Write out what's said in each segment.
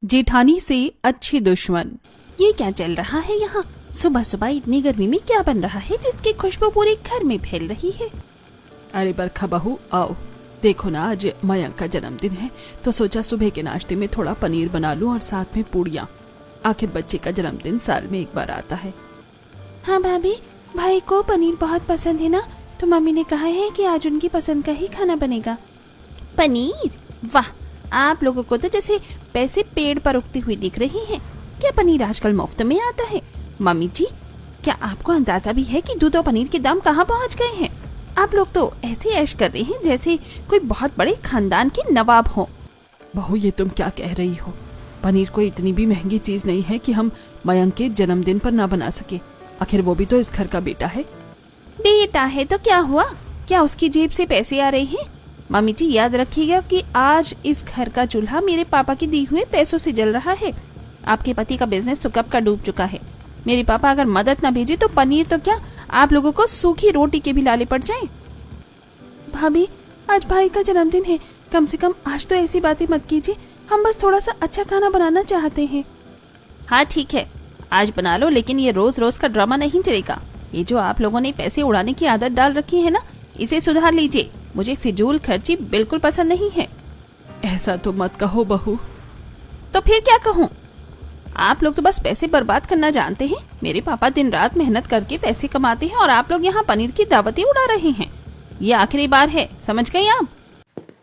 जेठानी से अच्छी दुश्मन। ये क्या चल रहा है यहाँ? सुबह सुबह इतनी गर्मी में क्या बन रहा है जिसकी खुशबू पूरे घर में फैल रही है? अरे बरखा बहू आओ, देखो ना आज मयंक का जन्मदिन है तो सोचा सुबह के नाश्ते में थोड़ा पनीर बना लूं और साथ में पूड़ियाँ। आखिर बच्चे का जन्मदिन साल में एक बार आता है। हाँ भाभी, भाई को पनीर बहुत पसंद है ना, तो मम्मी ने कहा है कि आज उनकी पसंद का ही खाना बनेगा। पनीर? वाह, आप लोगों को तो जैसे पैसे पेड़ पर उगती हुई दिख रही हैं। क्या पनीर आजकल मुफ्त में आता है? मम्मी जी, क्या आपको अंदाजा भी है कि दूध और पनीर के दाम कहाँ पहुँच गए हैं? आप लोग तो ऐसे ऐश कर रहे हैं जैसे कोई बहुत बड़े खानदान के नवाब हो। बहू ये तुम क्या कह रही हो? पनीर कोई इतनी भी महंगी चीज नहीं है कि हम मयंक के जन्मदिन पर ना बना सके। आखिर वो भी तो इस घर का बेटा है। बेटा है तो क्या हुआ? क्या उसकी जेब से पैसे आ रहे हैं? मम्मी जी याद रखिएगा कि आज इस घर का चूल्हा मेरे पापा के दिए हुए पैसों से जल रहा है। आपके पति का बिजनेस तो कब का डूब चुका है। मेरे पापा अगर मदद न भेजे तो पनीर तो क्या, आप लोगों को सूखी रोटी के भी लाले पड़ जाएं। भाभी, आज भाई का जन्मदिन है, कम से कम आज तो ऐसी बातें मत कीजिए। हम बस थोड़ा सा अच्छा खाना बनाना चाहते हैं। हाँ ठीक है, आज बना लो, लेकिन ये रोज रोज का ड्रामा नहीं चलेगा। ये जो आप लोगों ने पैसे उड़ाने की आदत डाल रखी है ना, इसे सुधार लीजिए। मुझे फिजूल खर्ची बिल्कुल पसंद नहीं है। ऐसा तो मत कहो बहू। तो फिर क्या कहूँ? आप लोग तो बस पैसे बर्बाद करना जानते हैं। मेरे पापा दिन रात मेहनत करके पैसे कमाते हैं और आप लोग यहाँ पनीर की दावतें उड़ा रहे हैं। ये आखिरी बार है, समझ गए आप?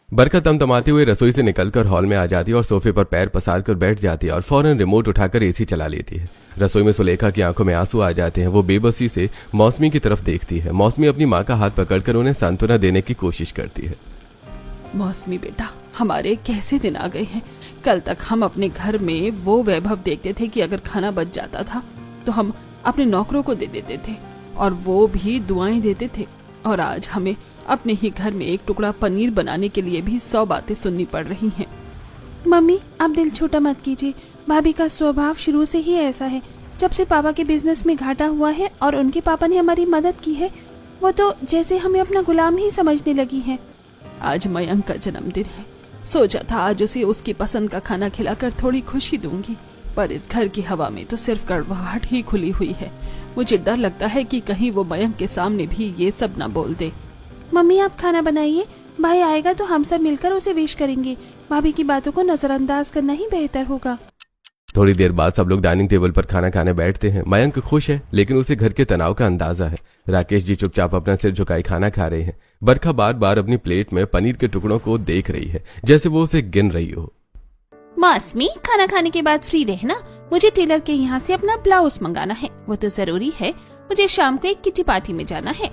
बरखा तमतमाते हुए रसोई से निकलकर हॉल में आ जाती है और सोफे पर पैर पसार कर बैठ जाती है और फौरन रिमोट उठाकर एसी चला लेती है। रसोई में सुलेखा की आंखों में आंसू आ जाते हैं। वो बेबसी से मौसमी की तरफ देखती है। मौसमी अपनी माँ का हाथ पकड़कर उन्हें सांत्वना देने की कोशिश करती है। मौसमी बेटा, हमारे कैसे दिन आ गए हैं। कल तक हम अपने घर में वो वैभव देखते थे कि अगर खाना बच जाता था तो हम अपने नौकरों को दे देते थे और वो भी दुआएं देते थे, और आज हमें अपने ही घर में एक टुकड़ा पनीर बनाने के लिए भी 100 बातें सुननी पड़ रही हैं। मम्मी, आप दिल छोटा मत कीजिए। भाभी का स्वभाव शुरू से ही ऐसा है। जब से पापा के बिजनेस में घाटा हुआ है और उनके पापा ने हमारी मदद की है, वो तो जैसे हमें अपना गुलाम ही समझने लगी है। आज मयंक का जन्मदिन है, सोचा था आज उसे उसकी पसंद का खाना खिलाकर थोड़ी खुशी दूंगी, पर इस घर की हवा में तो सिर्फ कड़वाहट ही खुली हुई है। मुझे डर लगता है कि कहीं वो मयंक के सामने भी ये सब न बोल दे। मम्मी, आप खाना बनाइए, भाई आएगा तो हम सब मिलकर उसे विश करेंगे। भाभी की बातों को नजरअंदाज करना ही बेहतर होगा। थोड़ी देर बाद सब लोग डाइनिंग टेबल पर खाना खाने बैठते हैं। मयंक खुश है, लेकिन उसे घर के तनाव का अंदाजा है। राकेश जी चुपचाप अपना सिर झुकाए खाना खा रहे हैं। बरखा बार बार अपनी प्लेट में पनीर के टुकड़ों को देख रही है, जैसे वो उसे गिन रही हो। मौसमी, खाना खाने के बाद फ्री रहना। मुझे टेलर के यहाँ से अपना ब्लाउज मंगाना है, वो तो जरूरी है। मुझे शाम को एक किटी पार्टी में जाना है।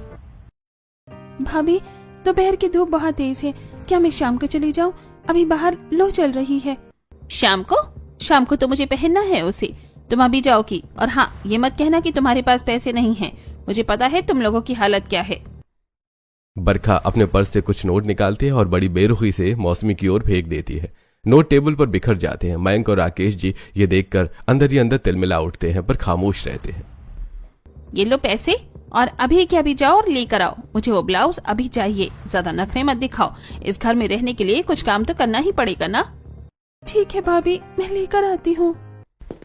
भाभी, दोपहर की धूप बहुत तेज है, क्या मैं शाम को चली जाऊँ? अभी बाहर लो चल रही है। शाम को? शाम को तो मुझे पहनना है उसे। तुम अभी जाओगी, और हाँ, ये मत कहना कि तुम्हारे पास पैसे नहीं हैं। मुझे पता है तुम लोगों की हालत क्या है। बरखा अपने पर्स से कुछ नोट निकालती है और बड़ी बेरुखी से मौसमी की ओर फेंक देती है। नोट टेबल पर बिखर जाते हैं। मयंक और राकेश जी ये देखकर अंदर ही अंदर तिलमिला उठते हैं, पर खामोश रहते हैं। ये लो पैसे, और अभी के अभी जाओ और लेकर आओ। मुझे वो ब्लाउज अभी चाहिए। ज्यादा नखरे मत दिखाओ। इस घर में रहने के लिए कुछ काम तो करना ही पड़ेगा ना। ठीक है भाभी, मैं लेकर आती हूँ।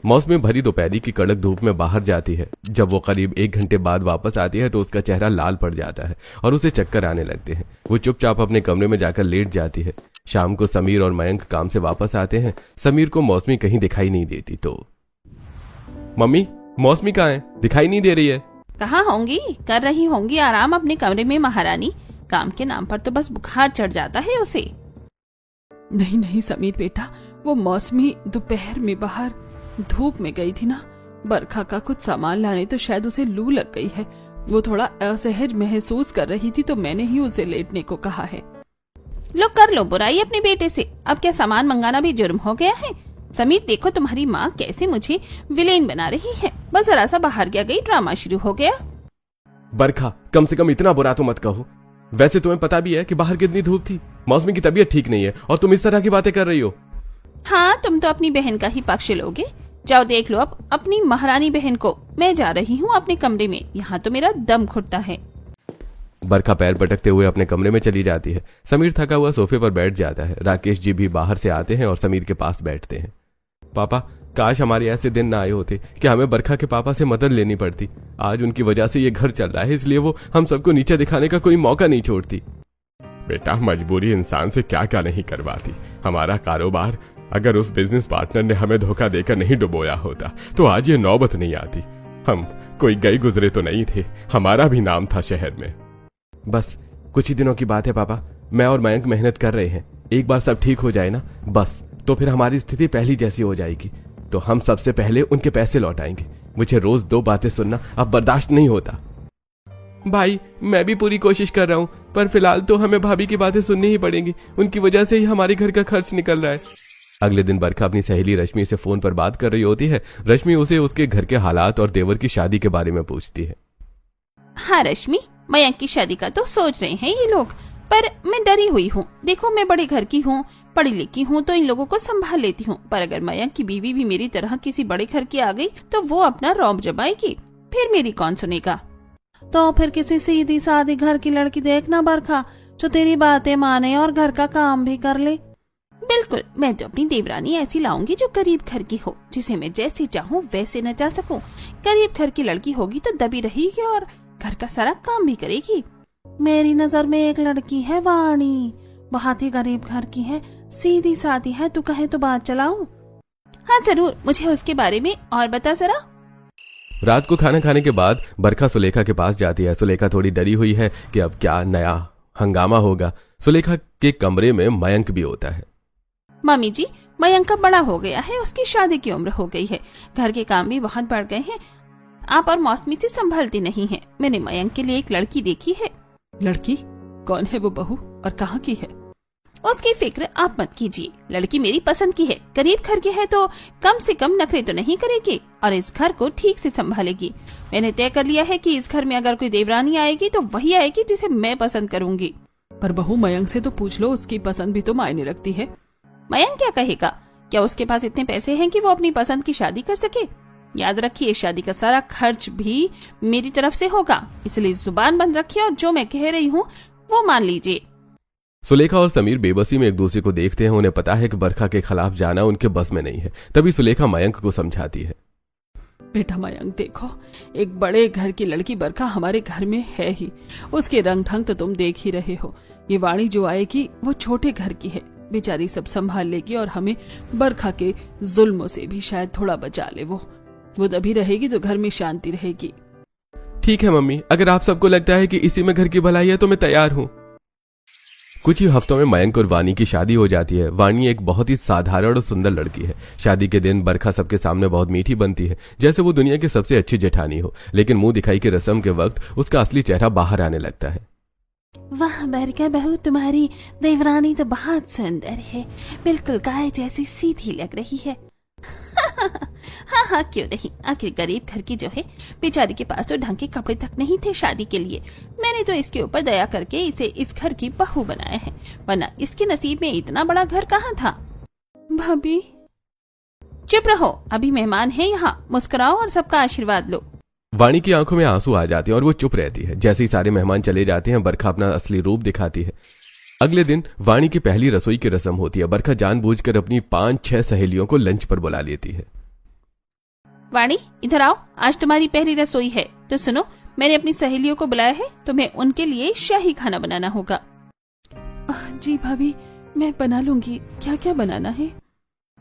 मौसमी भरी दोपहरी की कड़क धूप में बाहर जाती है। जब वो करीब 1 घंटे बाद वापस आती है तो उसका चेहरा लाल पड़ जाता है और उसे चक्कर आने लगते हैं। वो चुपचाप अपने कमरे में जाकर लेट जाती है। शाम को समीर और मयंक काम से वापस आते हैं। समीर को मौसमी कहीं दिखाई नहीं देती तो, मम्मी, मौसमी कहाँ है? दिखाई नहीं दे रही है। कहाँ होंगी? कर रही होंगी आराम अपने कमरे में महारानी। काम के नाम पर तो बस बुखार चढ़ जाता है उसे। नहीं नहीं समीर बेटा, वो मौसमी दोपहर में बाहर धूप में गई थी ना। बरखा का कुछ सामान लाने, तो शायद उसे लू लग गई है। वो थोड़ा असहज महसूस कर रही थी तो मैंने ही उसे लेटने को कहा है। लो कर लो बुराई अपने बेटे से। अब क्या सामान मंगाना भी जुर्म हो गया है? समीर, देखो तुम्हारी माँ कैसे मुझे विलेन बना रही है। बस जरा सा बाहर क्या गई, ड्रामा शुरू हो गया। बरखा, कम से कम इतना बुरा तो मत कहो। वैसे तुम्हें पता भी है कि बाहर कितनी धूप थी। मौसमी की तबीयत ठीक नहीं है और तुम इस तरह की बातें कर रही हो। हाँ, तुम तो अपनी बहन का ही पक्ष लोगे। जाओ देख लो अब अपनी महारानी बहन को। मैं जा रही हूँ अपने कमरे में, यहाँ तो मेरा दम घुटता है। बरखा पैर पटकते हुए अपने कमरे में चली जाती है। समीर थका हुआ सोफे पर बैठ जाता है। राकेश जी भी बाहर से आते हैं और समीर के पास बैठते हैं। पापा, काश हमारे ऐसे दिन ना आए होते कि हमें बरखा के पापा से मदद लेनी पड़ती। आज उनकी वजह से ये घर चल रहा है, इसलिए वो हम सबको नीचे दिखाने का कोई मौका नहीं छोड़ती। बेटा, मजबूरी इंसान से क्या क्या नहीं करवाती। हमारा कारोबार अगर उस बिजनेस पार्टनर ने हमें धोखा देकर नहीं डुबोया होता तो आज ये नौबत नहीं आती। हम कोई गए गुजरे तो नहीं थे, हमारा भी नाम था शहर में। बस कुछ ही दिनों की बात है पापा, मैं और मयंक मेहनत कर रहे हैं। एक बार सब ठीक हो जाए ना, बस तो फिर हमारी स्थिति पहली जैसी हो जाएगी। तो हम सबसे पहले उनके पैसे लौटाएंगे। मुझे रोज 2 बातें सुनना अब बर्दाश्त नहीं होता। भाई, मैं भी पूरी कोशिश कर रहा हूँ, पर फिलहाल तो हमें भाभी की बातें सुननी ही पड़ेंगी। उनकी वजह से ही हमारे घर का खर्च निकल रहा है। अगले दिन बरखा अपनी सहेली रश्मि से फोन पर बात कर रही होती है। रश्मि उसे उसके घर के हालात और देवर की शादी के बारे में पूछती है। हाँ रश्मि, मयंक की शादी का तो सोच रहे हैं ये लोग, पर मैं डरी हुई हूँ। देखो, मैं बड़े घर की हूँ, पढ़ी लिखी हूँ, तो इन लोगों को संभाल लेती हूँ। पर अगर मयंक की बीवी भी मेरी तरह किसी बड़े घर की आ गई तो वो अपना रौब जमाएगी, फिर मेरी कौन सुनेगा। तो फिर किसी सीधी सादी घर की लड़की देखना बरखा, जो तेरी बातें माने और घर का काम भी कर ले। बिल्कुल, मैं तो अपनी देवरानी ऐसी लाऊंगी जो गरीब घर की हो, जिसे मैं जैसे चाहूँ वैसे नचा सकूं। गरीब घर की लड़की होगी तो दबी रहेगी और घर का सारा काम भी करेगी। मेरी नजर में एक लड़की है वाणी, बहुत ही गरीब घर की है, सीधी सादी है। तू कहे तो बात चलाऊं? हाँ जरूर, मुझे उसके बारे में और बता जरा। रात को खाना खाने के बाद बरखा सुलेखा के पास जाती है। सुलेखा थोड़ी डरी हुई है कि अब क्या नया हंगामा होगा। सुलेखा के कमरे में मयंक भी होता है। मम्मी जी, मयंक का बड़ा हो गया है, उसकी शादी की उम्र हो गई है, घर के काम भी बहुत बढ़ गए हैं। आप और मौसमी से संभलती नहीं है। मैंने मयंक के लिए एक लड़की देखी है। लड़की? कौन है वो बहू और कहाँ की है? उसकी फिक्र आप मत कीजिए, लड़की मेरी पसंद की है। गरीब घर की है तो कम से कम नखरे तो नहीं करेगी और इस घर को ठीक से संभालेगी। मैंने तय कर लिया है कि इस घर में अगर कोई देवरानी आएगी तो वही आएगी जिसे मैं पसंद करूंगी। पर बहू, मयंक से तो पूछ लो, उसकी पसंद भी तो मायने रखती है। मयंक क्या कहेगा? क्या उसके पास इतने पैसे हैं कि वो अपनी पसंद की शादी कर सके? याद रखिए, शादी का सारा खर्च भी मेरी तरफ से होगा, इसलिए जुबान बंद रखिए और जो मैं कह रही हूँ वो मान लीजिए। सुलेखा और समीर बेबसी में एक दूसरे को देखते हैं। उन्हें पता है कि बरखा के खिलाफ जाना उनके बस में नहीं है। तभी सुलेखा मयंक को समझाती है। बेटा मयंक, देखो, एक बड़े घर की लड़की बरखा हमारे घर में है ही। उसके रंग ढंग तो तुम देख ही रहे हो। ये वाणी जो आएगी वो छोटे घर की है, बेचारी सब संभाल लेगी और हमें बरखा के जुल्मों से भी शायद थोड़ा बचा ले। वो दबी रहेगी तो घर में शांति रहेगी। ठीक है मम्मी, अगर आप सबको लगता है कि इसी में घर की भलाई है तो मैं तैयार हूँ। कुछ ही हफ्तों में मयंक और वाणी की शादी हो जाती है। वाणी एक बहुत ही साधारण और सुंदर लड़की है। शादी के दिन बरखा सबके सामने बहुत मीठी बनती है, जैसे वो दुनिया की सबसे अच्छी जेठानी हो। लेकिन मुंह दिखाई की रस्म के वक्त उसका असली चेहरा बाहर आने लगता है। वाह बरखा बहू, तुम्हारी देवरानी तो बहुत सुंदर है, बिल्कुल गाय जैसी सीधी लग रही है। हाँ हाँ, क्यों नहीं। आखिर गरीब घर की जो है, बेचारी के पास तो ढंग के कपड़े तक नहीं थे शादी के लिए। मैंने तो इसके ऊपर दया करके इसे इस घर की बहू बनाया है, वरना इसके नसीब में इतना बड़ा घर कहाँ था। भाभी चुप रहो, अभी मेहमान है यहाँ, मुस्कुराओ और सबका आशीर्वाद लो। वाणी की आंखों में आंसू आ जाते हैं और वो चुप रहती है। जैसे ही सारे मेहमान चले जाते हैं, बरखा अपना असली रूप दिखाती है। अगले दिन वाणी की पहली रसोई की रस्म होती है। बरखा जानबूझकर अपनी 5-6 सहेलियों को लंच पर बुला लेती है। वाणी, इधर आओ, आज तुम्हारी पहली रसोई है। तो सुनो, मैंने अपनी सहेलियों को बुलाया है, तुम्हें उनके लिए शाही खाना बनाना होगा। जी भाभी, मैं बना लूंगी। क्या क्या बनाना है?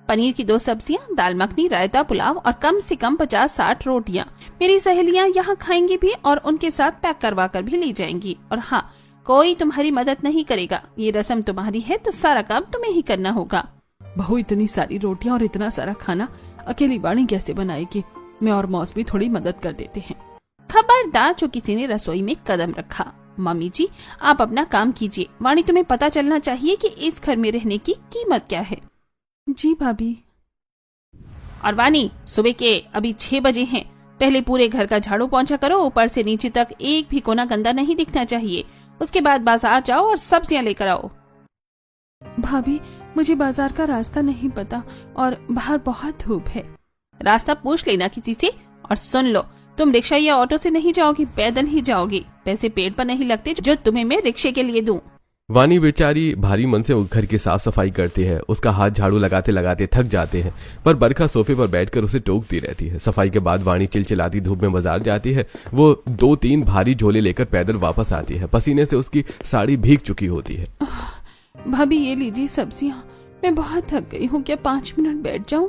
पनीर की 2 सब्जियां, दाल मखनी, रायता, पुलाव और कम से कम 50-60 रोटियां। मेरी सहेलियां यहाँ खाएंगी भी और उनके साथ पैक करवा कर भी ले जाएंगी। और हाँ, कोई तुम्हारी मदद नहीं करेगा। ये रस्म तुम्हारी है तो सारा काम तुम्हें ही करना होगा। बहू, इतनी सारी रोटियां और इतना सारा खाना अकेली वाणी कैसे बनाएगी? मैं और मौस भी थोड़ी मदद कर देते हैं। खबरदार जो किसी ने रसोई में कदम रखा। मम्मी जी, आप अपना काम कीजिए। वाणी, तुम्हें पता चलना चाहिए कि इस घर में रहने की कीमत क्या है। जी भाभी। और वाणी, सुबह के अभी 6 बजे हैं, पहले पूरे घर का झाड़ू पोंछा करो। ऊपर से नीचे तक एक भी कोना गंदा नहीं दिखना चाहिए। उसके बाद बाजार जाओ और सब्जियां लेकर आओ। भाभी, मुझे बाजार का रास्ता नहीं पता और बाहर बहुत धूप है। रास्ता पूछ लेना किसी से। और सुन लो, तुम रिक्शा या ऑटो से नहीं जाओगी, पैदल ही जाओगी। पैसे पेट पर नहीं लगते जो तुम्हें मैं रिक्शे के लिए दूं। वानी बेचारी भारी मन से घर की साफ सफाई करती है। उसका हाथ झाड़ू लगाते लगाते थक जाते हैं, पर बरखा सोफे पर बैठकर उसे टोकती रहती है। सफाई के बाद वानी चिलचिलाती धूप में बाजार जाती है। वो 2-3 भारी झोले लेकर पैदल वापस आती है। पसीने से उसकी साड़ी भीग चुकी होती है। भाभी ये लीजिए सब्जियां, मैं बहुत थक गई हूँ, क्या 5 मिनट बैठ जाऊं?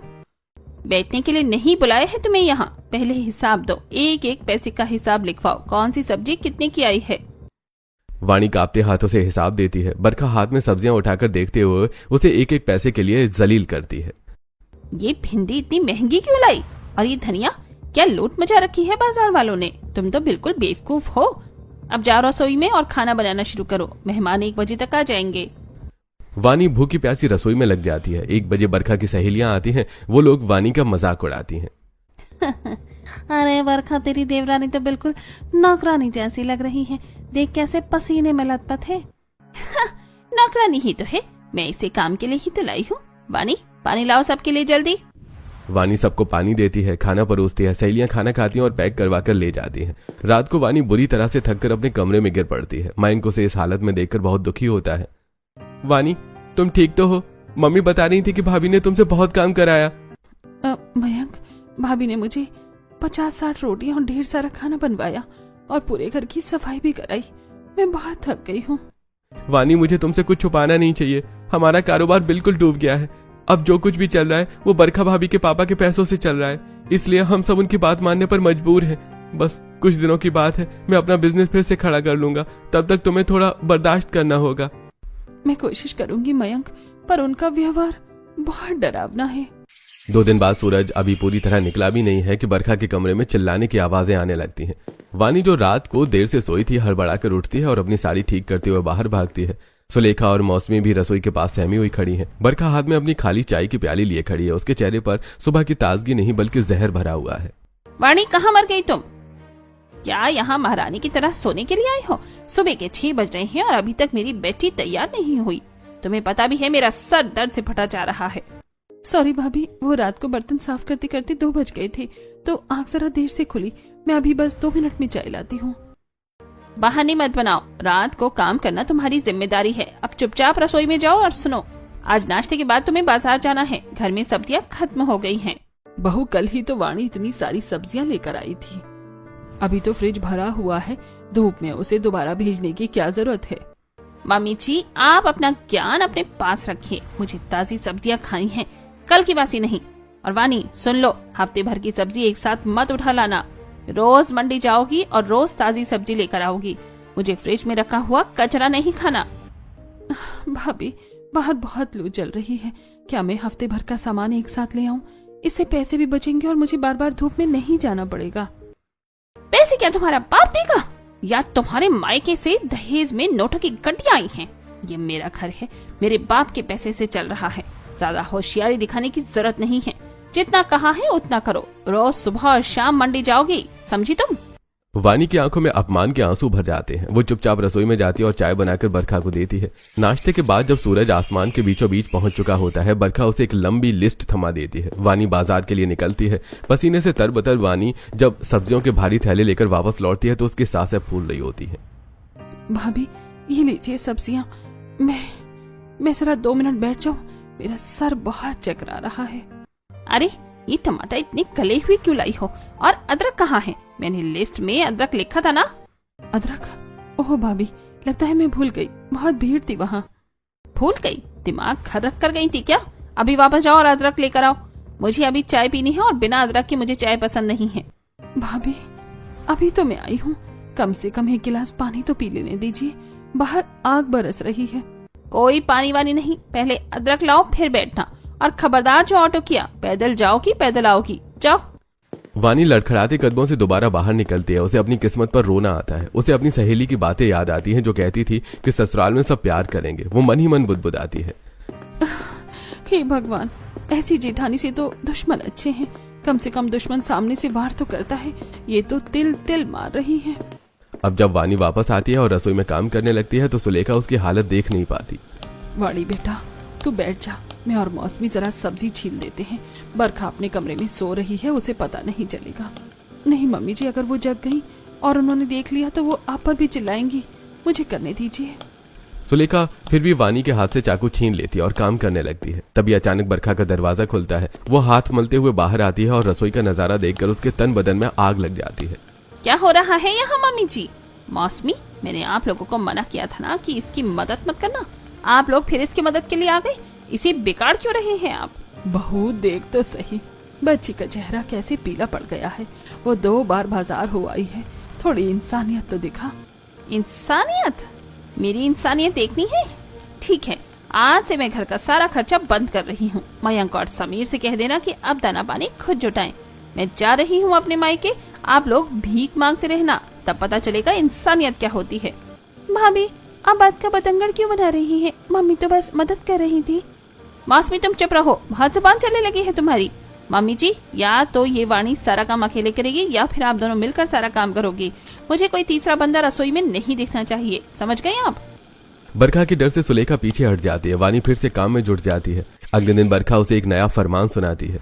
बैठने के लिए नहीं बुलाया है तुम्हें यहाँ, पहले हिसाब दो, एक एक पैसे का हिसाब लिखवाओ, कौन सी सब्जी कितने की आई है। वानी कांपते हाथों से हिसाब देती है। बरखा हाथ में सब्जियां उठाकर देखते हुए उसे एक एक पैसे के लिए जलील करती है। ये भिंडी इतनी महंगी क्यों लाई? और ये धनिया, क्या लूट मचा रखी है बाजार वालों ने? तुम तो बिल्कुल बेवकूफ हो। अब जाओ रसोई में और खाना बनाना शुरू करो, मेहमान 1 बजे तक आ जाएंगे। वानी भूखी प्यासी रसोई में लग जाती है। 1 बजे बरखा की सहेलियां आती हैं। वो लोग वानी का मजाक उड़ाती हैं। अरे बरखा, तेरी देवरानी तो बिल्कुल नौकरानी जैसी लग रही है, देख कैसे पसीने में लथपथ है। नौकरानी ही तो है, मैं इसे काम के लिए ही तो लाई हूँ। वानी, पानी लाओ सबके लिए जल्दी। वानी सबको पानी देती है, खाना परोसती है। सहेलियां खाना खाती हैं और पैक करवा कर ले जाती हैं। रात को वानी बुरी तरह से थककर अपने कमरे में गिर पड़ती है। मयंक उसे इस हालत में देखकर बहुत दुखी होता है। वानी, तुम ठीक तो हो? मम्मी बता रही थी कि भाभी ने तुमसे बहुत काम कराया। मयंक, भाभी ने मुझे 50-60 रोटियां और ढेर सारा खाना बनवाया और पूरे घर की सफाई भी कराई। मैं बहुत थक गई हूँ। वानी, मुझे तुमसे कुछ छुपाना नहीं चाहिए। हमारा कारोबार बिल्कुल डूब गया है। अब जो कुछ भी चल रहा है वो बरखा भाभी के पापा के पैसों से चल रहा है, इसलिए हम सब उनकी बात मानने पर मजबूर हैं। बस कुछ दिनों की बात है, मैं अपना बिजनेस फिर से खड़ा कर लूंगा। तब तक तुम्हें थोड़ा बर्दाश्त करना होगा। मैं कोशिश करूंगी मयंक, पर उनका व्यवहार बहुत डरावना है। 2 दिन बाद सूरज अभी पूरी तरह निकला भी नहीं है कि बरखा के कमरे में चिल्लाने की आवाजें आने लगती हैं। वानी जो रात को देर से सोई थी हड़बड़ाकर उठती है और अपनी साड़ी ठीक करते हुए बाहर भागती है। सुलेखा और मौसमी भी रसोई के पास सहमी हुई खड़ी हैं। बरखा हाथ में अपनी खाली चाय की प्याली लिए खड़ी है। उसके चेहरे पर सुबह की ताजगी नहीं बल्कि जहर भरा हुआ है। वाणी, कहाँ मर गई तुम? क्या यहाँ महारानी की तरह सोने के लिए आई हो? सुबह के 6 बज रहे हैं और अभी तक मेरी बेटी तैयार नहीं हुई। तुम्हें पता भी है मेरा सर दर्द से फटा जा रहा है। सॉरी भाभी, वो रात को बर्तन साफ करते करते 2 बज गए थे, तो आँख जरा देर से खुली। मैं अभी बस 2 मिनट में चाय लाती हूँ। बहाने मत बनाओ, रात को काम करना तुम्हारी जिम्मेदारी है। अब चुपचाप रसोई में जाओ और सुनो, आज नाश्ते के बाद तुम्हें बाजार जाना है। घर में सब्जियां खत्म हो गई हैं। बहू, कल ही तो वाणी इतनी सारी सब्जियां लेकर आई थी। अभी तो फ्रिज भरा हुआ है, धूप में उसे दोबारा भेजने की क्या जरूरत है? मम्मी जी, आप अपना ज्ञान अपने पास रखिए। मुझे ताजी सब्जियां खानी हैं, कल की बासी नहीं। और वानी, सुन लो, हफ्ते भर की सब्जी एक साथ मत उठा लाना। रोज मंडी जाओगी और रोज ताजी सब्जी लेकर आओगी। मुझे फ्रिज में रखा हुआ कचरा नहीं खाना। भाभी, बाहर बहुत लू चल रही है, क्या मैं हफ्ते भर का सामान एक साथ ले आऊं? इससे पैसे भी बचेंगे और मुझे बार बार धूप में नहीं जाना पड़ेगा। पैसे क्या तुम्हारा बाप देगा, या तुम्हारे मायके से दहेज में नोटों की गड्डियां आई हैं? ये मेरा घर है, मेरे बाप के पैसे से चल रहा है। ज्यादा होशियारी दिखाने की जरूरत नहीं है। जितना कहा है उतना करो। रोज सुबह और शाम मंडी जाओगी, समझी तुम? वानी की आंखों में अपमान के आंसू भर जाते हैं। वो चुपचाप रसोई में जाती है और चाय बनाकर बरखा को देती है। नाश्ते के बाद जब सूरज आसमान के बीचों बीच पहुंच चुका होता है, बरखा उसे एक लंबी लिस्ट थमा देती है। वानी बाजार के लिए निकलती है। पसीने से तरबतर वानी जब सब्जियों के भारी थैले लेकर वापस लौटती है तो उसकी सांसें फूल रही होती है। भाभी, ये लीजिए सब्जियां। मैं जरा 2 मिनट बैठ जाऊं, मेरा सर बहुत चकरा रहा है। अरे, ये टमाटर इतने गले हुए क्यों लाई हो? और अदरक कहाँ है? मैंने लिस्ट में अदरक लिखा था ना। अदरक? ओह भाभी, लगता है मैं भूल गई, बहुत भीड़ थी वहाँ। भूल गई? दिमाग घर रख कर गई थी क्या? अभी वापस जाओ और अदरक लेकर आओ। मुझे अभी चाय पीनी है और बिना अदरक के मुझे चाय पसंद नहीं है। भाभी, अभी तो मैं आई हूँ, कम से कम 1 गिलास पानी तो पी लेने दीजिए, बाहर आग बरस रही है। कोई पानी वानी नहीं, पहले अदरक लाओ फिर बैठना। और खबरदार, जो ऑटो किया, पैदल जाओगी पैदल आओगी, जाओ। वानी लड़खड़ाते कदमों से दोबारा बाहर निकलती है। उसे अपनी किस्मत पर रोना आता है। उसे अपनी सहेली की बातें याद आती हैं जो कहती थी कि ससुराल में सब प्यार करेंगे। वो मन ही मन बुदबुदाती है। हे भगवान, ऐसी जेठानी से तो दुश्मन अच्छे हैं, कम से कम दुश्मन सामने से वार तो करता है, ये तो तिल तिल मार रही है। अब जब वानी वापस आती है और रसोई में काम करने लगती है तो सुलेखा उसकी हालत देख नहीं पाती। वाणी बेटा, तू बैठ जा, मैं और मौसमी जरा सब्जी छील देते हैं। बरखा अपने कमरे में सो रही है, उसे पता नहीं चलेगा। नहीं मम्मी जी, अगर वो जग गई और उन्होंने देख लिया तो वो आप पर भी चिल्लाएंगी। मुझे करने दीजिए। सुलेखा फिर भी वानी के हाथ से चाकू छीन लेती है और काम करने लगती है। तभी अचानक बरखा का दरवाजा खुलता है। वो हाथ मलते हुए बाहर आती है और रसोई का नजारा देखकर उसके तन बदन में आग लग जाती है। क्या हो रहा है यहाँ मम्मी जी? मौसमी, मैंने आप लोगों को मना किया था ना कि इसकी मदद मत करना। आप लोग फिर इसकी मदद के लिए आ गए। इसे बिगाड़ क्यों रहे हैं आप? बहू देख तो सही, बच्ची का चेहरा कैसे पीला पड़ गया है। वो 2 बार बाजार हो आई है, थोड़ी इंसानियत तो दिखा। इंसानियत? मेरी इंसानियत देखनी है? ठीक है, आज से मैं घर का सारा खर्चा बंद कर रही हूँ। मयंक और समीर से कह देना कि अब दाना पानी खुद जुटाएं। मैं जा रही हूँ अपने मायके। आप लोग भीख मांगते रहना, तब पता चलेगा इंसानियत क्या होती है। भाभी, आप बात का बतंगड़ क्यों बना रही हैं? मम्मी तो बस मदद कर रही थी। मौसमी, तुम चुप रहो, बहुत जुबान चलने लगी है तुम्हारी। मम्मी जी, या तो ये वाणी सारा काम अकेले करेगी या फिर आप दोनों मिलकर सारा काम करोगी। मुझे कोई तीसरा बंदा रसोई में नहीं दिखना चाहिए, समझ गए आप? बरखा के डर से सुलेखा पीछे हट जाती है। वानी फिर से काम में जुट जाती है। अगले दिन बरखा उसे एक नया फरमान सुनाती है।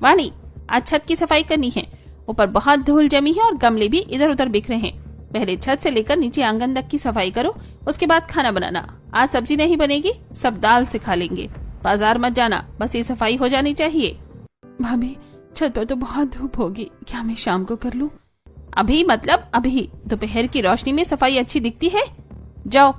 वाणी, आज छत की सफाई करनी है। ऊपर बहुत धूल जमी है और गमले भी इधर उधर बिखरे हैं। पहले छत से लेकर नीचे आंगन तक की सफाई करो, उसके बाद खाना बनाना। आज सब्जी नहीं बनेगी, सब दाल से खा लेंगे। बाजार मत जाना, बस ये सफाई हो जानी चाहिए। भाभी, छत पर तो बहुत धूप होगी, क्या मैं शाम को कर लूं? अभी मतलब अभी? दोपहर की रोशनी में सफाई अच्छी दिखती है? जाओ।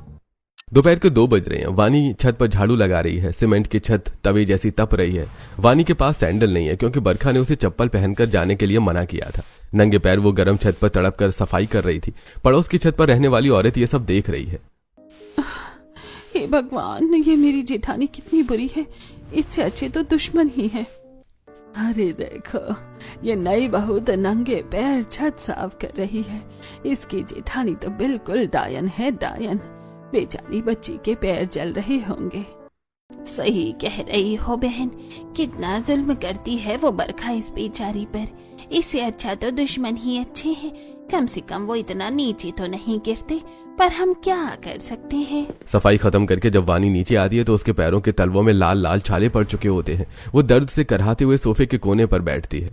दोपहर के 2 बज रहे हैं। वानी छत पर झाड़ू लगा रही है। सीमेंट की छत तवे जैसी तप रही है। वानी के पास सैंडल नहीं है क्योंकि बरखा ने उसे चप्पल पहनकर जाने के लिए मना किया था। नंगे पैर वो गर्म छत पर तड़प कर सफाई कर रही थी। पड़ोस की छत पर रहने वाली औरत ये सब देख रही है। हे भगवान, ये मेरी जेठानी कितनी बुरी है। इससे अच्छे तो दुश्मन ही है। अरे देखो, ये नई बहू तो नंगे पैर छत साफ कर रही है। इसकी जेठानी तो बिल्कुल डायन है, डायन। बेचारी बच्ची के पैर जल रहे होंगे। सही कह रही हो बहन, कितना जुल्म करती है वो बरखा इस बेचारी पर। इससे अच्छा तो दुश्मन ही अच्छे हैं, कम से कम वो इतना नीचे तो नहीं गिरते। पर हम क्या कर सकते हैं? सफाई खत्म करके जब वानी नीचे आती है तो उसके पैरों के तलवों में लाल लाल छाले पड़ चुके होते हैं। वो दर्द से कराहते हुए सोफे के कोने पर बैठती है।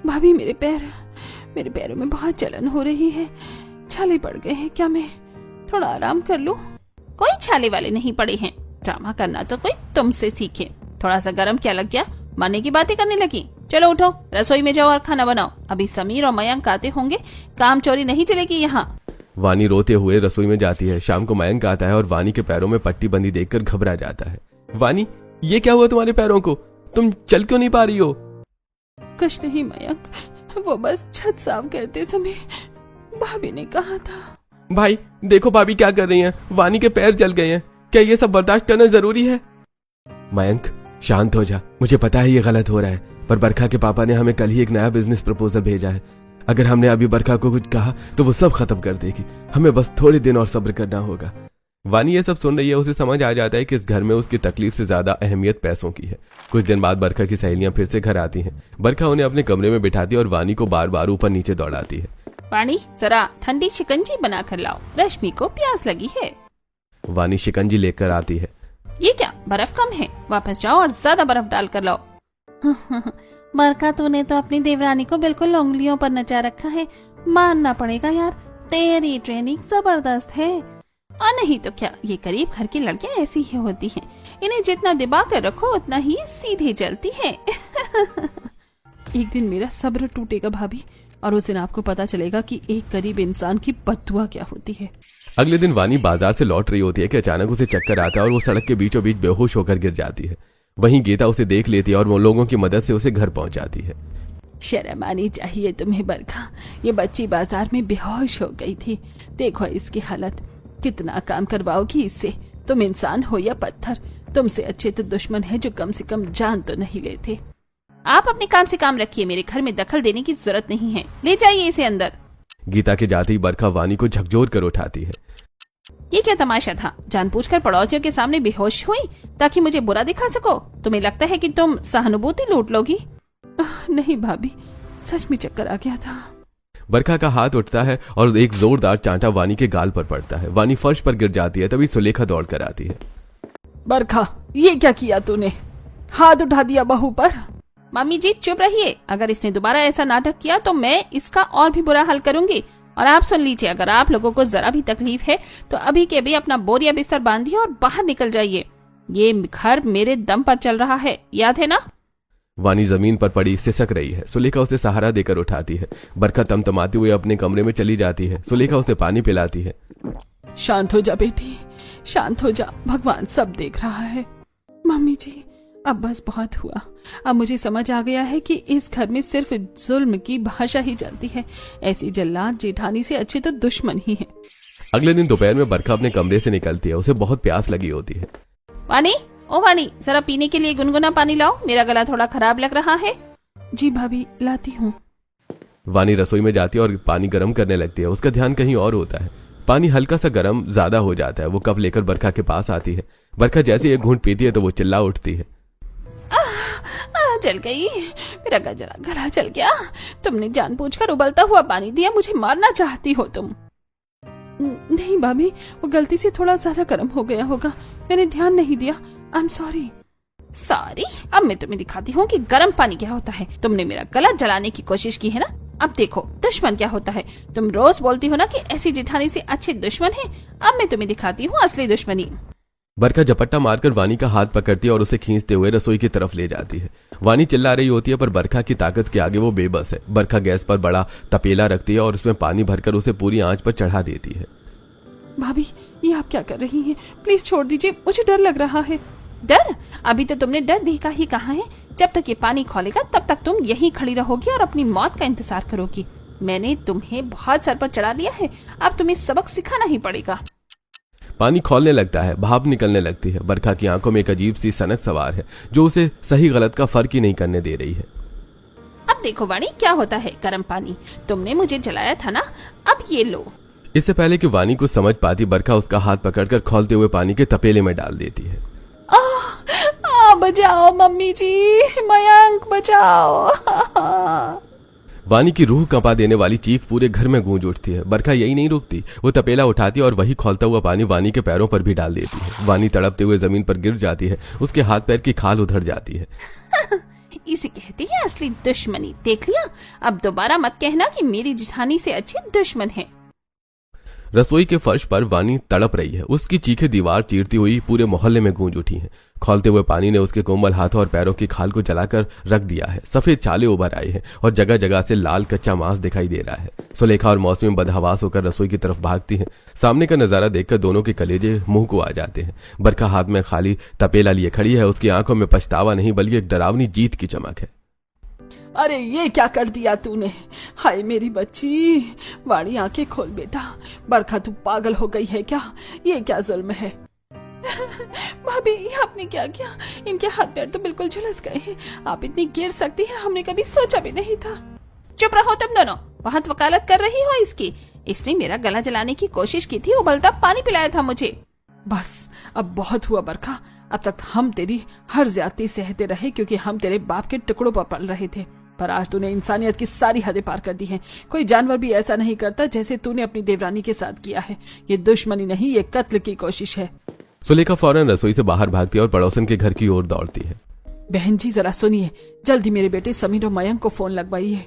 भाभी, मेरे पैरों में बहुत जलन हो रही है। छाले पड़ गए हैं, क्या मैं थोड़ा आराम कर लूं? कोई छाले वाले नहीं पड़े हैं। ड्रामा करना तो कोई तुमसे सीखे। थोड़ा सा गरम क्या लग गया, मरने की बातें करने लगी। चलो उठो, रसोई में जाओ और खाना बनाओ। अभी समीर और मयंक आते होंगे, काम चोरी नहीं चलेगी यहाँ। वानी रोते हुए रसोई में जाती है। शाम को मयंक आता है और वानी के पैरों में पट्टी बंधी देखकर घबरा जाता है। वानी, ये क्या हुआ तुम्हारे पैरों को? तुम चल क्यों नहीं पा रही हो? कुछ नहीं मयंक, वो बस छत साफ करते समय भाभी ने कहा था। भाई देखो, भाभी क्या कर रही हैं? वानी के पैर जल गए हैं। क्या ये सब बर्दाश्त करना जरूरी है? मयंक, शांत हो जा। मुझे पता है ये गलत हो रहा है, पर बरखा के पापा ने हमें कल ही एक नया बिजनेस प्रपोजल भेजा है। अगर हमने अभी बरखा को कुछ कहा तो वो सब खत्म कर देगी। हमें बस थोड़े दिन और सब्र करना होगा। वानी ये सब सुन रही है। उसे समझ आ जाता है कि इस घर में उसकी तकलीफ से ज्यादा अहमियत पैसों की है। कुछ दिन बाद बरखा की सहेलियां फिर से घर आती हैं। बरखा उन्हें अपने कमरे में बिठाती है और वानी को बार बार ऊपर नीचे दौड़ाती है। वाणी, जरा ठंडी शिकंजी बना कर लाओ, रश्मि को प्यास लगी है। वानी शिकंजी लेकर आती है। ये क्या, बर्फ कम है? वापस जाओ और ज्यादा बर्फ डाल कर लाओ। बरखा, तूने तो अपनी देवरानी को बिल्कुल उंगलियों पर नचा रखा है। मानना पड़ेगा यार, तेरी ट्रेनिंग जबरदस्त है। और नहीं तो क्या, ये करीब घर की लड़कियां ऐसी ही होती हैं। इन्हें जितना दबा कर रखो उतना ही सीधे चलती हैं। एक दिन मेरा सब्र टूटेगा भाभी, और उस दिन आपको पता चलेगा कि एक गरीब इंसान की बद्दुआ क्या होती है। अगले दिन वानी बाजार से लौट रही होती है कि अचानक उसे चक्कर आता है और वो सड़क के बीचों बीच बेहोश होकर गिर जाती है। वहीं गीता उसे देख लेती है और वो लोगों की मदद से उसे घर पहुंचाती है। शर्म आनी चाहिए तुम्हें बरखा, ये बच्ची बाजार में बेहोश हो गई थी। देखो इसकी हालत, कितना काम करवाओगी इससे? तुम इंसान हो या पत्थर? तुमसे अच्छे तो दुश्मन है जो कम से कम जान तो नहीं लेते। आप अपने काम से काम रखिए, मेरे घर में दखल देने की जरूरत नहीं है। ले जाइए इसे अंदर। गीता के जाते ही बरखा वानी को झकझोर कर उठाती है। ये क्या तमाशा था? जानबूझकर पड़ोसियों के सामने बेहोश हुई ताकि मुझे बुरा दिखा सको? तुम्हें लगता है कि तुम सहानुभूति लूट लोगी? नहीं भाभी, सच में चक्कर आ गया था। बरखा का हाथ उठता है और एक जोरदार चांटा वानी के गाल पर पड़ता है। वानी फर्श पर गिर जाती है। तभी सुलेखा दौड़ कर आती है। बरखा, ये क्या किया तूने? हाथ उठा दिया बहू पर। मम्मी जी चुप रहिए, अगर इसने दोबारा ऐसा नाटक किया तो मैं इसका और भी बुरा हाल करूंगी। और आप सुन लीजिए, अगर आप लोगों को जरा भी तकलीफ है तो अभी के अभी अपना बोरिया बिस्तर बांधिए और बाहर निकल जाइए। ये घर मेरे दम पर चल रहा है, याद है ना? वानी जमीन पर पड़ी सिसक रही है। सुलेखा उसे सहारा देकर उठाती है। बरखा तमतमाते हुए अपने कमरे में चली जाती है। सुलेखा उसे पानी पिलाती है। शांत हो जा बेटी, शांत हो जा, भगवान सब देख रहा है। मम्मी जी, अब बस बहुत हुआ। अब मुझे समझ आ गया है कि इस घर में सिर्फ जुल्म की भाषा ही चलती है। ऐसी जल्लाद जेठानी से अच्छे तो दुश्मन ही है। अगले दिन दोपहर में बरखा अपने कमरे से निकलती है। उसे बहुत प्यास लगी होती है। वानी, ओ वानी, जरा पीने के लिए गुनगुना पानी लाओ, मेरा गला थोड़ा खराब लग रहा है। जी भाभी, लाती हूँ। वानी रसोई में जाती है और पानी गर्म करने लगती है। उसका ध्यान कहीं और होता है। पानी हल्का सा गर्म ज्यादा हो जाता है। वो कप लेकर बरखा के पास आती है। बरखा जैसे एक घूंट पीती है तो वो चिल्ला उठती है। जल गई, मेरा गला जल गया। तुमने जानबूझकर उबलता हुआ पानी दिया, मुझे मारना चाहती हो तुम। नहीं भाभी, वो गलती से थोड़ा ज्यादा गर्म हो गया होगा, मैंने ध्यान नहीं दिया। I am sorry. सॉरी? अब मैं तुम्हें दिखाती हूँ कि गर्म पानी क्या होता है। तुमने मेरा गला जलाने की कोशिश की है ना, अब देखो दुश्मन क्या होता है। तुम रोज बोलती हो ना कि ऐसी जेठानी से अच्छे दुश्मन है, अब मैं तुम्हें दिखाती हूँ असली दुश्मनी। बरखा झपट्टा मारकर वानी का हाथ पकड़ती है और उसे खींचते हुए रसोई की तरफ ले जाती है। वानी चिल्ला रही होती है पर बरखा की ताकत के आगे वो बेबस है। बरखा गैस पर बड़ा तपेला रखती है और उसमें पानी भरकर उसे पूरी आंच पर चढ़ा देती है। भाभी, ये आप क्या कर रही हैं? प्लीज छोड़ दीजिए, मुझे डर लग रहा है। डर? अभी तो तुमने डर देखा ही कहाँ है। जब तक ये पानी खोलेगा तब तक तुम यहीं खड़ी रहोगी और अपनी मौत का इंतजार करोगी। मैंने तुम्हें बहुत सर पर चढ़ा लिया है, अब तुम्हें सबक सिखाना ही पड़ेगा। पानी खौलने लगता है, भाप निकलने लगती है। बरखा की आंखों में एक अजीब सी सनक सवार है जो उसे सही गलत का फर्क ही नहीं करने दे रही है। अब देखो वाणी, क्या होता है गर्म पानी। तुमने मुझे जलाया था ना, अब ये लो। इससे पहले कि वानी कुछ समझ पाती, बरखा उसका हाथ पकड़कर खौलते हुए पानी के तपेले में डाल देती है। बचाओ मम्मी जी, मयंक बचाओ। वानी की रूह कंपा देने वाली चीख पूरे घर में गूंज उठती है। बरखा यही नहीं रुकती, वो तपेला उठाती है और वही खौलता हुआ पानी वानी के पैरों पर भी डाल देती है। वानी तड़पते हुए जमीन पर गिर जाती है। उसके हाथ पैर की खाल उधड़ जाती है। इसे कहती है असली दुश्मनी। देख लिया, अब दोबारा मत कहना कि मेरी जेठानी से अच्छी दुश्मन है। रसोई के फर्श पर वानी तड़प रही है। उसकी चीखें दीवार चीरती हुई पूरे मोहल्ले में गूंज उठी हैं। खौलते हुए पानी ने उसके कोमल हाथों और पैरों की खाल को जलाकर रख दिया है। सफेद चाले उभर आए हैं और जगह जगह से लाल कच्चा मांस दिखाई दे रहा है। सुलेखा और मौसमी बदहवास होकर रसोई की तरफ भागती हैं। सामने का नजारा देखकर दोनों के कलेजे मुंह को आ जाते हैं। बरखा हाथ में खाली तपेला लिए खड़ी है। उसकी आंखों में पछतावा नहीं बल्कि एक डरावनी जीत की चमक है। अरे ये क्या कर दिया तूने? हाय मेरी बच्ची। वाणी, आंखें खोल बेटा। बरखा, तू पागल हो गई है क्या? ये क्या जुल्म है? भाभी, आपने क्या किया? इनके हाथ पैर तो बिल्कुल झुलस गए हैं। आप इतनी गिर सकती हैं, हमने कभी सोचा भी नहीं था। चुप रहो तुम दोनों, बहुत वकालत कर रही हो इसकी। इसने मेरा गला जलाने की कोशिश की थी, उबलता पानी पिलाया था मुझे। बस अब बहुत हुआ बरखा। अब तक हम तेरी हर ज्यादती सहते रहे क्योंकि हम तेरे बाप के टुकड़ों पर पल रहे थे, पर आज तूने इंसानियत की सारी हदें पार कर दी हैं। कोई जानवर भी ऐसा नहीं करता जैसे तूने अपनी देवरानी के साथ किया है। ये दुश्मनी नहीं, ये कत्ल की कोशिश है। सुलेखा फौरन रसोई से बाहर भागती है और पड़ोसन के घर की ओर दौड़ती है। बहन जी, जरा सुनिए, जल्दी मेरे बेटे समीर और मयंक को फोन लगवाइए।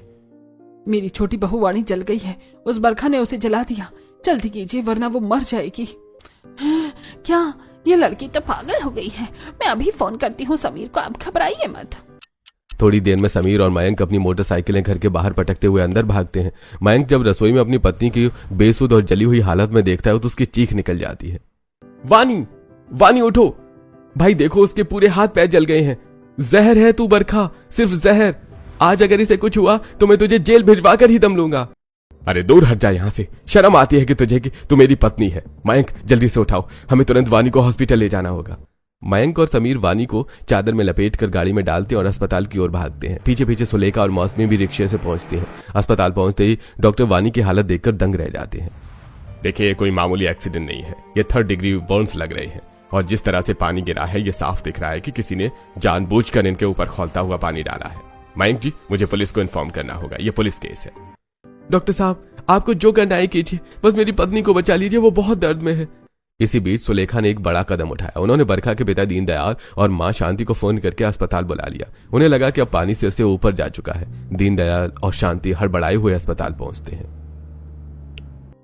मेरी छोटी बहू वाणी जल गई है, उस बरखा ने उसे जला दिया। जल्दी कीजिए वरना वो मर जाएगी। क्या? ये लड़की तो पागल हो गई है। मैं अभी फोन करती हूँ समीर को, आप घबराइए मत। थोड़ी देर में समीर और मयंक अपनी मोटरसाइकिलें घर के बाहर पटकते हुए अंदर भागते हैं। मयंक जब रसोई में अपनी पत्नी की बेसुध और जली हुई हालत में देखता है तो उसकी चीख निकल जाती है। वानी, वानी उठो, भाई देखो उसके पूरे हाथ पैर जल गए हैं। जहर है तू बरखा, सिर्फ जहर। आज अगर इसे कुछ हुआ तो मैं तुझे जेल भिजवा कर ही दम लूंगा। अरे दूर हट जा यहाँ से, शर्म आती है कि तुझे कि तू मेरी पत्नी है। मयंक, जल्दी से उठाओ, हमें तुरंत वानी को हॉस्पिटल ले जाना होगा। मयंक और समीर वानी को चादर में लपेटकर गाड़ी में डालते हैं और अस्पताल की ओर भागते हैं। पीछे पीछे सुलेखा और मौसमी भी रिक्शे से पहुंचती हैं। अस्पताल पहुंचते ही डॉक्टर वानी की हालत देखकर दंग रह जाते हैं। देखिए, ये कोई मामूली एक्सीडेंट नहीं है, ये 3rd डिग्री बर्न्स लग रहे हैं और जिस तरह से पानी गिरा है ये साफ दिख रहा है कि किसी ने जानबूझकर इनके ऊपर खौलता हुआ पानी डाला है। मयंक जी, मुझे पुलिस को इन्फॉर्म करना होगा, ये पुलिस केस है। डॉक्टर साहब, आपको जो करना है कीजिए, बस मेरी पत्नी को बचा लीजिए, वो बहुत दर्द में है। इसी बीच सुलेखा ने एक बड़ा कदम उठाया। उन्होंने बरखा के पिता दीनदयाल और मां शांति को फोन करके अस्पताल बुला लिया। उन्हें लगा कि अब पानी सिर से ऊपर जा चुका है। दीनदयाल और शांति हड़बड़ाए हुए अस्पताल पहुंचते हैं।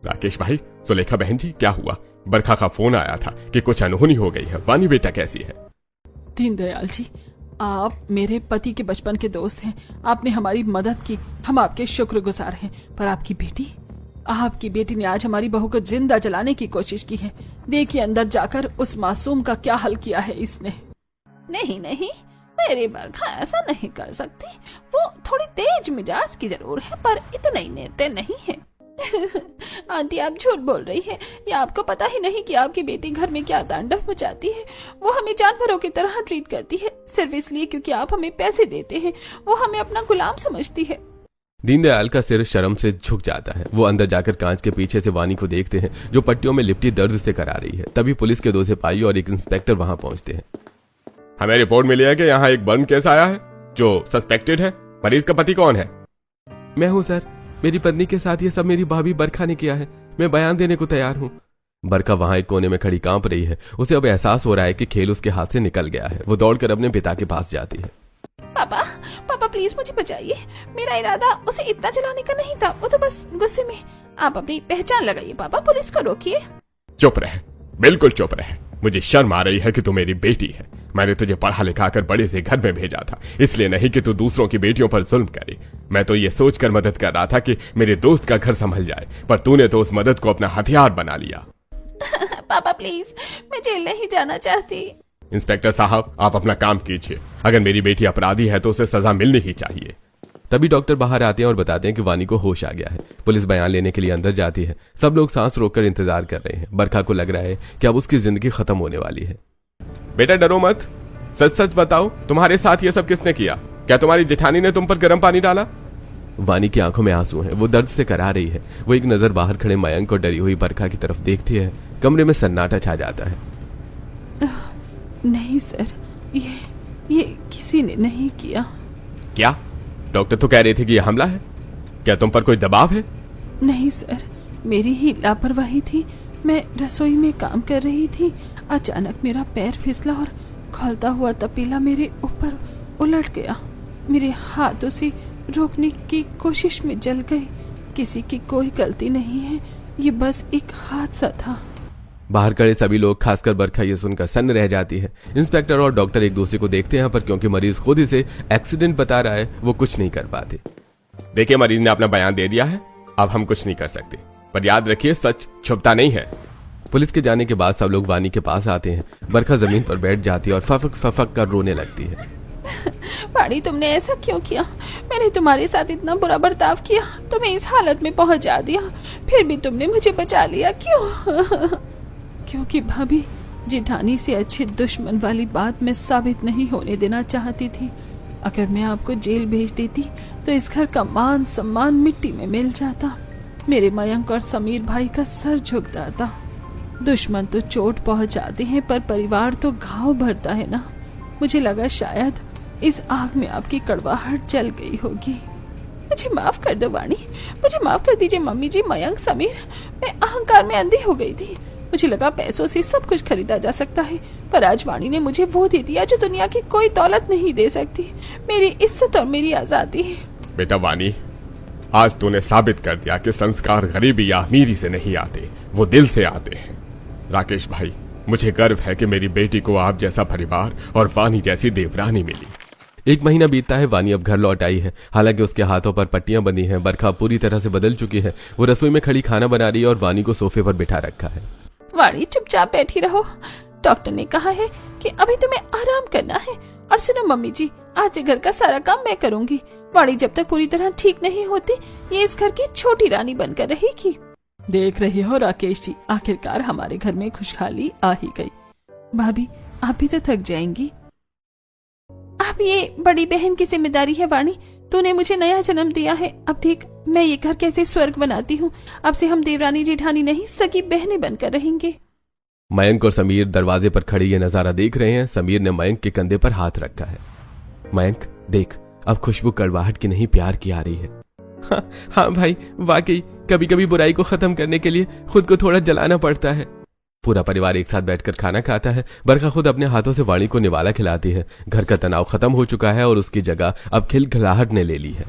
राकेश भाई, सुलेखा बहन जी, क्या हुआ? बरखा का फोन आया था कि कुछ अनहोनी हो गई है। वानी बेटा कैसी है? दीनदयाल जी, आप मेरे पति के बचपन के दोस्त हैं। आपने हमारी मदद की, हम आपके शुक्रगुजार हैं। पर आपकी बेटी ने आज हमारी बहू को जिंदा जलाने की कोशिश की है। देखिए अंदर जाकर उस मासूम का क्या हल किया है इसने। नहीं नहीं, मेरी बरखा ऐसा नहीं कर सकती। वो थोड़ी तेज मिजाज की जरूर है, पर इतना ही निर्दय नहीं है। आंटी, आप झूठ बोल रही हैं। या आपको पता ही नहीं कि आपकी बेटी घर में क्या तांडव मचाती है। वो हमें जानवरों की तरह ट्रीट करती है, सिर्फ इसलिए क्योंकि आप हमें पैसे देते हैं। वो हमें अपना गुलाम समझती है। दीनदयाल का सिर शर्म से झुक जाता है। वो अंदर जाकर कांच के पीछे से वानी को देखते हैं, जो पट्टियों में लिपटी दर्द से करा रही है। तभी पुलिस के 2 सिपाही और एक इंस्पेक्टर वहां पहुंचते हैं। हमें रिपोर्ट मिली है कि यहाँ एक बर्न केस आया है जो सस्पेक्टेड है। मरीज का पति कौन है? मैं हूँ सर। मेरी पत्नी के साथ ये सब मेरी भाभी बरखा ने किया है। मैं बयान देने को तैयार हूँ। बरखा वहां एक कोने में खड़ी कांप रही है। उसे अब एहसास हो रहा है कि खेल उसके हाथ से निकल गया है। वो दौड़कर अपने पिता के पास जाती है। पापा, पापा प्लीज मुझे बचाइए। मेरा इरादा उसे इतना जलाने का नहीं था, वो तो बस गुस्से में। आप अपनी पहचान लगाइए पापा, पुलिस को रोकिए। चुप रहे, बिल्कुल चुप रहे। मुझे शर्म आ रही है कि तू मेरी बेटी है। मैंने तुझे पढ़ा लिखा कर बड़े से घर में भेजा था, इसलिए नहीं कि तू दूसरों की बेटियों पर जुल्म करे। मैं तो ये सोचकर मदद कर रहा था कि मेरे दोस्त का घर संभल जाए, पर तूने तो उस मदद को अपना हथियार बना लिया। पापा प्लीज, मैं जेल नहीं जाना चाहती। इंस्पेक्टर साहब, आप अपना काम कीजिए। अगर मेरी बेटी अपराधी है तो उसे सजा मिलनी ही चाहिए। तभी डॉक्टर बाहर आते हैं और बताते हैं कि वानी को होश आ गया है। पुलिस बयान लेने के लिए अंदर जाती है। सब लोग सांस रोककर इंतजार कर रहे हैं। बरखा को लग रहा है कि अब उसकी जिंदगी खत्म होने वाली है। बेटा डरो मत, सच सच बताओ, तुम्हारे साथ ये सब किसने किया? क्या तुम्हारी जेठानी ने तुम पर गर्म पानी डाला? वानी की आंखों में आंसू हैं। वो दर्द से करा रही है। वो एक नजर बाहर खड़े मयंक और डरी हुई बरखा की तरफ देखती है। कमरे में सन्नाटा छा जाता है। नहीं सर, ये किसी ने नहीं किया। क्या? डॉक्टर तो कह रहे थे कि यह हमला है। क्या तुम पर कोई दबाव है? नहीं सर, मेरी ही लापरवाही थी। मैं रसोई में काम कर रही थी। अचानक मेरा पैर फिसला और खौलता हुआ तपेला मेरे ऊपर उलट गया। मेरे हाथों से रोकने की कोशिश में जल गई। किसी की कोई गलती नहीं है, ये बस एक हादसा था। बाहर खड़े सभी लोग, खासकर बरखा, ये सुनकर सन्न रह जाती है। इंस्पेक्टर और डॉक्टर एक दूसरे को देखते हैं, पर क्योंकि मरीज खुद इसे एक्सीडेंट बता रहा है, वो कुछ नहीं कर पाते। देखिए, मरीज ने अपना बयान दे दिया है, अब हम कुछ नहीं कर सकते, पर याद रखिए सच छुपता नहीं है। पुलिस के जाने के बाद सब लोग वानी के पास आते हैं। बरखा जमीन पर बैठ जाती है और फफक फफक कर रोने लगती है। वानी, तुमने ऐसा क्यों किया? मैंने तुम्हारे साथ इतना बुरा बर्ताव किया, तुम्हें इस हालत में पहुंचा दिया, फिर भी तुमने मुझे बचा लिया, क्यों? क्योंकि भाभी, जेठानी से अच्छे दुश्मन वाली बात मैं साबित नहीं होने देना चाहती थी। अगर मैं आपको जेल भेज देती तो इस घर का मान सम्मान मिट्टी में मिल जाता। मेरे मयंक और समीर भाई का सर झुक जाता। दुश्मन तो चोट पहुंचाते हैं, पर परिवार तो घाव भरता है ना। मुझे लगा शायद इस आग में आपकी कड़वाहट जल गई होगी। मुझे माफ कर दो वाणी, मुझे माफ कर दीजिए मम्मी जी, मयंक, समीर। मैं अहंकार में अंधी हो गई थी। मुझे लगा पैसों से सब कुछ खरीदा जा सकता है, पर आज वाणी ने मुझे वो दे दिया जो दुनिया की कोई दौलत नहीं दे सकती, मेरी इज्जत और मेरी आजादी। बेटा वानी, आज तूने साबित कर दिया कि संस्कार गरीबी या अमीरी से नहीं आते, वो दिल से आते हैं। राकेश भाई, मुझे गर्व है कि मेरी बेटी को आप जैसा परिवार और वानी जैसी देवरानी मिली। 1 महीना बीतता है। वानी अब घर लौट आई है। हालांकि उसके हाथों पर पट्टियां बंधी हैं। बरखा पूरी तरह से बदल चुकी है। वो रसोई में खड़ी खाना बना रही है और वानी को सोफे पर बिठा रखा है। वाणी, चुपचाप बैठी रहो। डॉक्टर ने कहा है कि अभी तुम्हें आराम करना है। और सुनो मम्मी जी, आज से घर का सारा काम मैं करूंगी। वाणी जब तक पूरी तरह ठीक नहीं होती, ये इस घर की छोटी रानी बनकर रहेगी। देख रही हो राकेश जी, आखिरकार हमारे घर में खुशहाली आ ही गई। भाभी, आप भी तो थक जाएंगी। अब ये बड़ी बहन की जिम्मेदारी है वाणी। तूने मुझे नया जन्म दिया है। अब देख मैं ये घर कैसे स्वर्ग बनाती हूँ। अब से हम देवरानी जेठानी नहीं, सगी बहनें बनकर रहेंगे। मयंक और समीर दरवाजे पर खड़े ये नजारा देख रहे हैं। समीर ने मयंक के कंधे पर हाथ रखा है। मयंक देख, अब खुशबू कड़वाहट की नहीं प्यार की आ रही है। हाँ भाई, वाकई कभी कभी बुराई को खत्म करने के लिए खुद को थोड़ा जलाना पड़ता है। पूरा परिवार एक साथ बैठकर खाना खाता है। बरखा खुद अपने हाथों से वाणी को निवाला खिलाती है। घर का तनाव खत्म हो चुका है और उसकी जगह अब खिलखिलाहट ने ले ली है।